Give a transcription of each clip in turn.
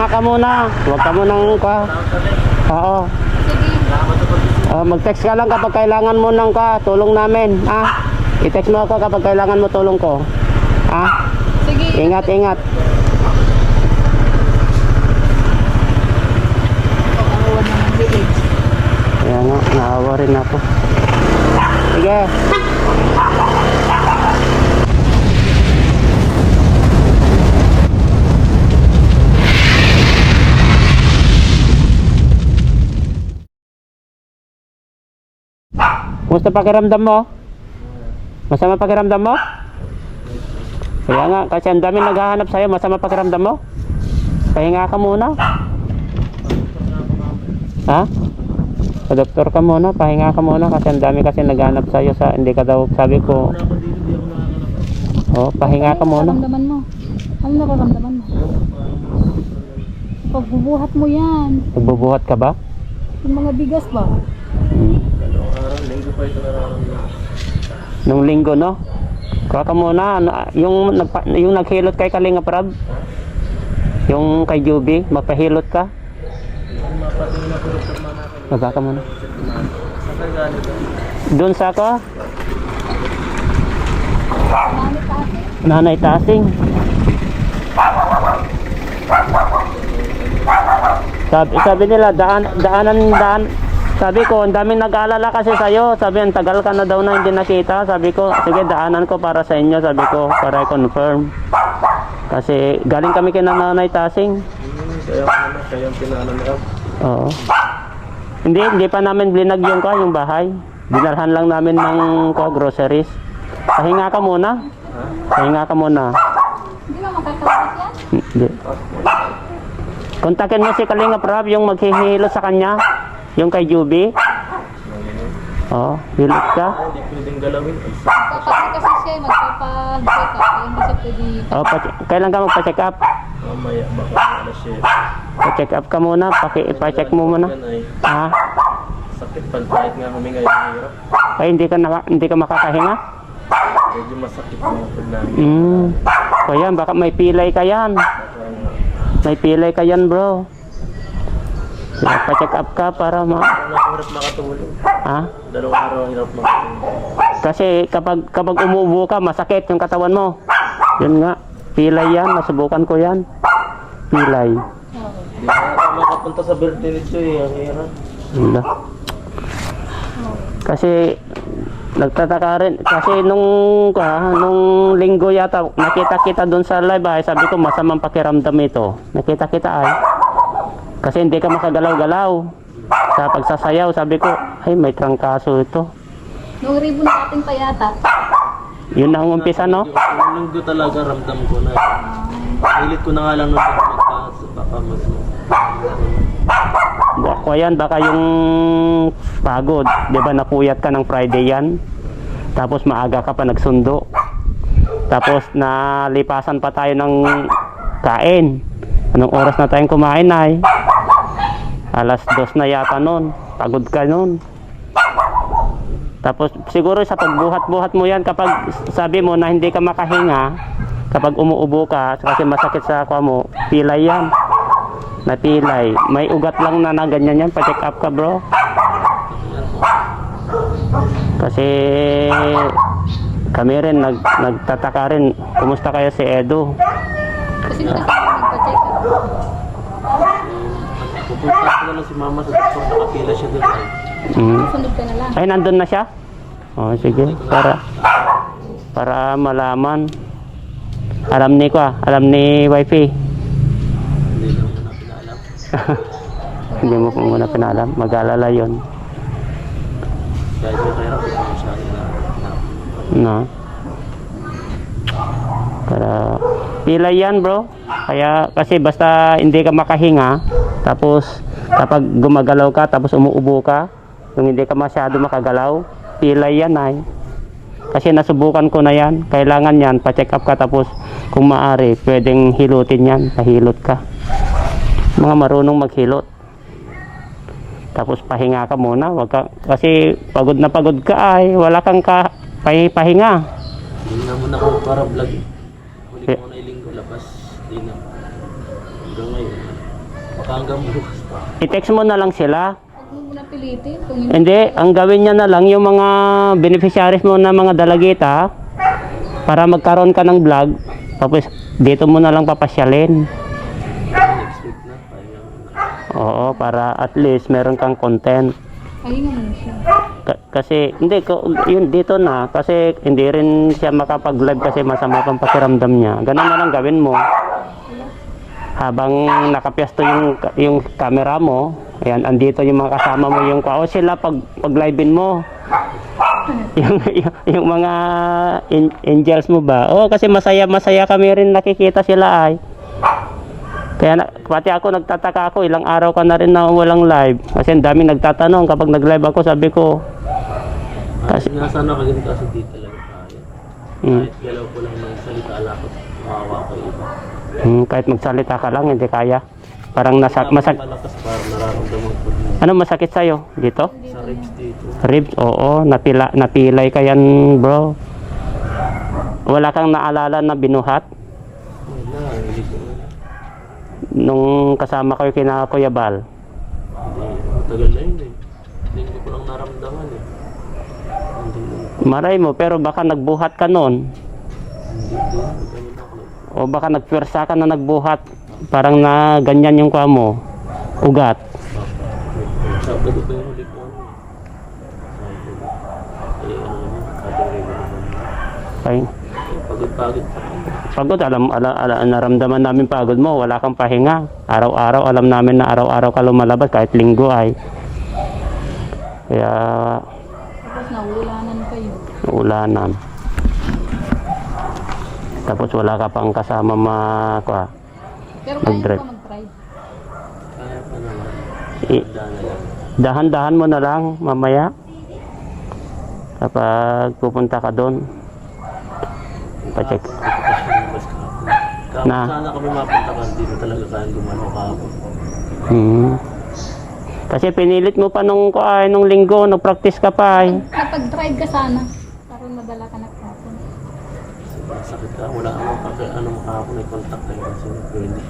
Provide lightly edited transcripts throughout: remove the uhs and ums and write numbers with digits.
ka muna. Huwag ka munang ka. Oo. Mag-text ka lang kapag kailangan mo ng tulong namin. I-text mo ako kapag kailangan mo tulong ko. Sige. Ingat, ingat. Pag-awan na ng bilig. Kaya nga, naawa rin ako. Sige. Kumusta pakiramdam mo? Masama pakiramdam mo? Kaya nga, kasi ang dami naghahanap sa'yo. Masama pakiramdam mo? Pahinga ka muna. Ha? Sa doktor ka muna, pahinga ka muna kasi ang dami kasi naghahanap sa'yo sa hindi ka daw, sabi ko. Pahinga ka muna. Nararamdaman mo? Ano nararamdaman mo? Pagbubuhat mo yan. Nagbubuhat ka ba? Yung mga bigas ba? Linggo pa ito nararamdaman. Nung linggo, no? Kuha ka muna. Yung naghilot kay Kalinga Prab. Yung kay Juby, mapahilot ka. Baba ka muna. Doon sa ako? Nanay Tasing. Sabi nila, daan. Sabi ko, ang daming nag-aalala kasi sa'yo. Sabi, ang tagal ka na daw na hindi nakita. Sabi ko, sige, daanan ko para sa inyo. Sabi ko, para i-confirm. Kasi galing kami kina Nanay Tasing. Kaya yung pinananaw. Oo. Hindi pa namin blinag yung bahay. Dinalhan lang namin ng groceries. Pahinga ka muna. Pahinga ka muna. Hindi mo makakawit yan? Hindi. Kontakin mo si Kalinga Prab, yung maghihilot sa kanya. Yung kay Juby. Hilot ka. Hindi pwedeng galawin. Kasi siya magpapa-check up. Kaya hindi siya pwede. Kailan ka magpa-check up? Mamaya baka ano siya. Pa-check up ka muna. Pa-check mo muna. Sakit pag kahit nga huminga yung hirap. Ay, hindi ka makakahinga? Medyo masakit mga pag namin. Kaya baka may pilay ka yan. May pilay ka yan, bro. Pa-check up ka para Hirap makatulog. Dalawang araw hirap makatulog. Kasi kapag umuubo ka, masakit yung katawan mo. Yun nga, pilay yan. Nasubukan ko yan. Pilay. Hindi na ata makapunta sa Bertilito ang hirap. Wala. Kasi nagtataka rin. Kasi nung linggo yata, nakita kita doon sa live sabi ko masamang pakiramdam ito. Nakita kita kasi hindi ka makagalaw-galaw. Sa pagsasayaw, sabi ko, ay may trangkaso ito. Nung ribbon natin pa yata. Yun ang umpisa, no? Yung linggo talaga ramdam ko na. Pilit ko na nga lang nung baka mas baka yung pagod. Diba napuyat ka ng Friday yan? Tapos maaga ka pa nagsundo. Tapos nalipasan pa tayo ng kain. Anong oras na tayong kumain ay? Alas 2 na yata nun. Pagod ka nun. Tapos siguro sa pagbuhat-buhat mo yan kapag sabi mo na hindi ka makahinga, kapag umuubo ka kasi masakit sa akwa mo, pilay yan. Napilay. May ugat lang na ganyan yan. Pa-check up ka, bro. Kasi kami rin nagtataka rin. Kumusta kayo si Edo? Kasi nagpa-check up. pupunta ko na lang si mama sa doktor. Nakapila siya doon. Sunod ka na lang. Ay, nandun na siya? Sige. Para malaman. Alam ni wifey. Hindi lang muna pinalam. Hindi mo po muna pinalam. Mag-alala yun. Kahit yung kaya ako siya No. Para pilay yan, bro. Kaya kasi basta hindi ka makahinga, tapos kapag gumagalaw ka tapos umuubo ka, yung hindi ka masyado makagalaw, pilay yan ay. Kasi nasubukan ko na yan. Kailangan yan, pa-check up ka tapos kung maaari, pwedeng hilutin yan, pahilot ka. Mga marunong maghilot. Tapos pahinga ka muna, wag ka, kasi pagod na pagod ka ay, wala kang pahinga. Hindi naman ako para vlog. Huli ko na ilinggo labas. Hindi na. Hanggang ngayon. Baka hanggang bukas pa. I-text mo na lang sila. Huwag mo muna pilitin. Kung yun, Hindi, ang gawin niya na lang yung mga beneficiaries mo na mga dalagita para magkaroon ka ng vlog. Tapos dito mo na lang papasyalin. Next week na. Pahinga muna. Oo, para at least meron kang content. pahinga mo na siya. Kasi hindi ko yun dito na kasi hindi rin siya makapag-live kasi masama pang pakiramdam niya. Ganun na lang gawin mo. Habang nakapyasto yung camera mo, ayan, andito yung mga kasama mo yung sila pag-livein mo. yung mga angels mo ba? Oh, kasi masaya kami rin nakikita sila ay. Kaya pati ako nagtataka ako, ilang araw ka na rin na walang live. Kasi ang daming nagtatanong kapag nag-live ako, sabi ko. Kasi nasana ka ganun kasi di talaga kaya. Kahit galaw ko lang ng salita alakot, mawawa ko yung iba. Kahit magsalita ka lang, hindi kaya. Parang Malakas para nararamdaman ko din. Ano masakit sa'yo? Dito? Sa ribs dito. Ribs? Oo, napilay ka yan, bro. Wala kang naalala na binuhat? Wala, hindi ko na. Nung kasama ko kina Kuya Bal? Hindi, matagal na yun eh. Hindi ko lang naramdaman eh. Hindi. Maray mo, pero baka nagbuhat ka noon. Hindi. O baka nagpwersa ka na nagbuhat. Parang na ganyan yung kwa mo. Ugat. Sabado pa yung huli ko. Eh, ano naman, kadari ko naman. Ay, Pagod-pagod pa. pagod, naramdaman namin pagod mo. Wala kang pahinga. Araw-araw, alam namin na araw-araw ka lumalabas kahit linggo ay. Kaya, Tapos naulanan kayo. ulanan. Tapos wala ka pang kasama Pero kaya Mag-drive. pa mag-try. Kaya pa naman. I- Daan na lang. dahan-dahan mo na lang mamaya. Kapag pupunta ka doon. Pa-check. Kahapon sana kami mapunta ka. Hindi na talaga kayang gumano kahapon. Kasi pinilit mo pa nung linggo, nag-practice ka pa ay. Napag-drive ka sana. Para madala ka na kapon. Sakit ka. Wala akong ano kahapon ay contact kayo. Kasi pwede.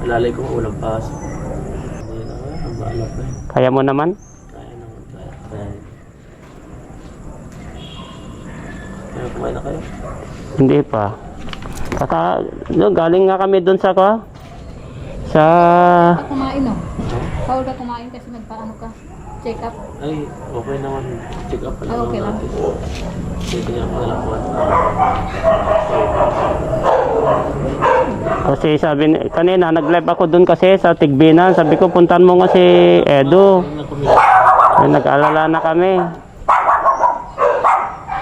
Alalay ko walang pasok. Hindi na nga. Ang baalap na yun. Kaya mo naman? Kaya naman. Kaya. Kaya kumain na kayo. Hindi pa. Galing nga kami doon sa sa Ka kumain no? Bawal ka kumain kasi nagpaano ka? Check up. Ay, okay naman. Check up pa lang. Okay lang. Sige niya ako nalang kuwan. kasi kanina nag-live ako doon kasi sa Tigbinan. Sabi ko puntan mo nga si Edo. Ay, nag-alala na kami.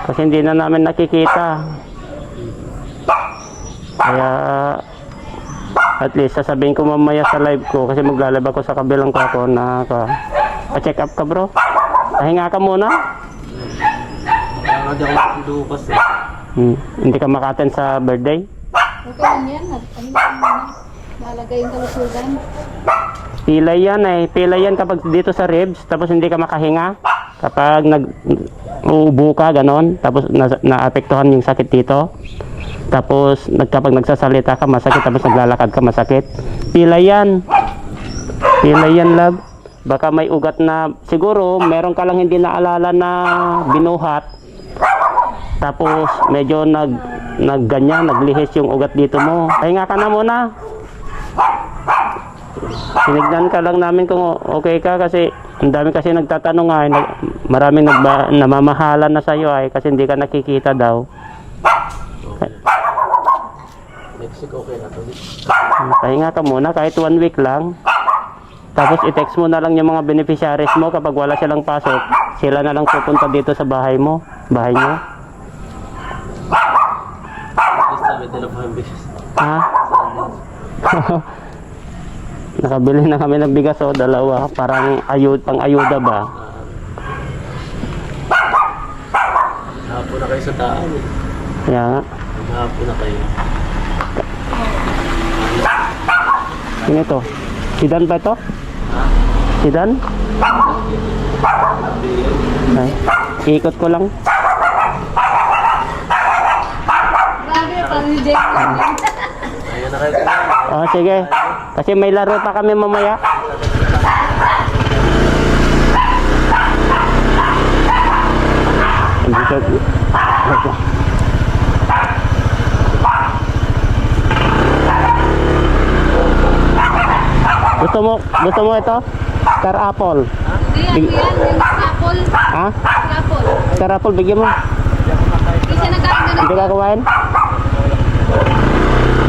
Kasi hindi na namin nakikita. Kaya at least sasabihin ko mamaya sa live ko kasi maglalab ako sa kabilang ko na pa-check up ka bro. Pahinga ka muna. Kaya nga di ako nakadukas eh. Hindi ka makaten sa birthday. Okay lang yan. Ano na? Naalagay yung kalusugan. Pilay yan eh. Pilay yan kapag dito sa ribs tapos hindi ka makahinga. Kapag uubo ka ganon tapos naapektuhan yung sakit dito. Tapos kapag nagsasalita ka masakit tapos naglalakad ka masakit. Pilay yan. Pilay yan love. Baka may ugat na siguro meron ka lang hindi naalala na binuhat. Tapos medyo nagganyan, naglihis yung ugat dito mo. Pahinga ka na muna. Sinignan ka lang namin kung okay ka kasi ang dami kasi nagtatanong ay maraming namamahalan na sa'yo ay kasi hindi ka nakikita daw. Next week okay na to. Pahinga ka muna kahit 1 week lang. Tapos i-text mo na lang yung mga beneficiaries mo kapag wala silang pasok. Sila na lang pupunta dito sa bahay mo. Bahay nyo. Next time, ito lang po yung bigas. Ha? Nakabili na kami ng bigas dalawa. Parang pang-ayuda ba? Hapon na kayo sa daan eh. Kaya nga. Hapon na kayo. Sino ito? Sidan ba ito? Ha? Sidan? Ay, ikot ko lang. Grabe, parang reject lang. Ayun na kayo kumain. Oh, sige. Kasi may laro pa kami mamaya. Gusto mo ito? Star apple. Hindi yan, yung apple. Ha? Apple. Star apple, bigyan mo. Hindi siya nagkakaroon Hindi ka kumain?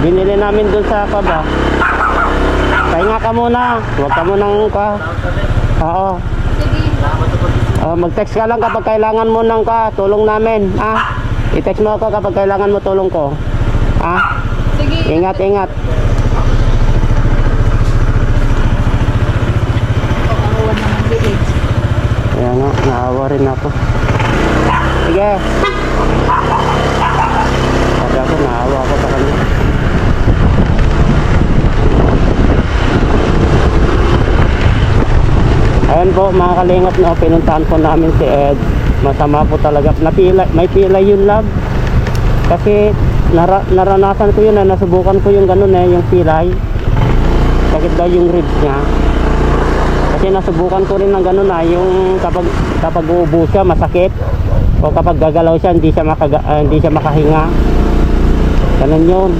Binili namin dun sa kaba. Pahinga ka muna. Huwag ka munang ka. Oo. Sige. Mag-text ka lang kapag kailangan mo ng tulong namin. I-text mo ako kapag kailangan mo tulong ko. Sige. Ingat, ingat. Pag-awan naman village. Kaya nga, naawa rin ako. Sige. Sabi ako, naawa ako sa kanya. Ayan po mga kalingap, no, pinuntahan po namin si Ed. Masama po talaga. May pilay yun, love. Kasi naranasan ko yun, nasubukan ko yung ganun yung pilay. Sakit daw yung ribs niya. Kasi nasubukan ko rin ng ganun yung kapag uubo siya, masakit. O kapag gagalaw siya, hindi siya makahinga. Ganun yun.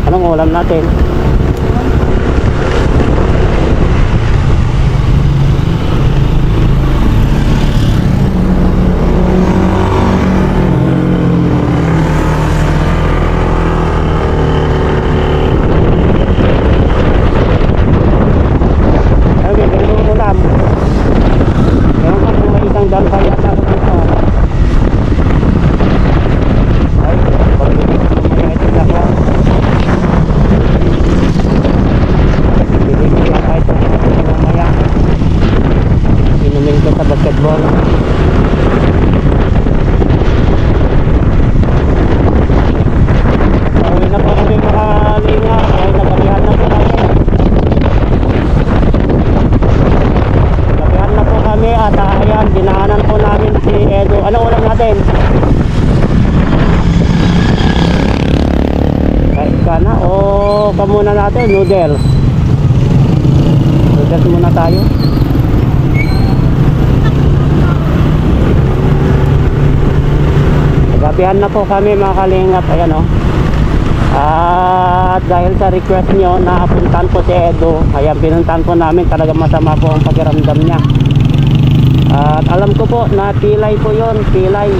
Anong ulam natin? Ay, ganun ulam. Meron ka kung may isang dal pa yata ako dito. Ay, pag-ibig ko mamaya ito ako. Inumin ko sa basketball. Pauwi na po kami makalinga. Ay, nagabihan na po kami. Nagabihan na po kami at ayan, dinaanan po namin si Edo. Anong ulam natin? Kahit ka na o kamuna natin, noodles. Noodles muna tayo. Nagabihan na po kami mga kalingap. Ayan o. At dahil sa request nyo, naapuntan po si Edo. Ayan, pinuntan po namin. Talagang masama po ang pakiramdam niya. At alam ko po na pilay po yun. Pilay.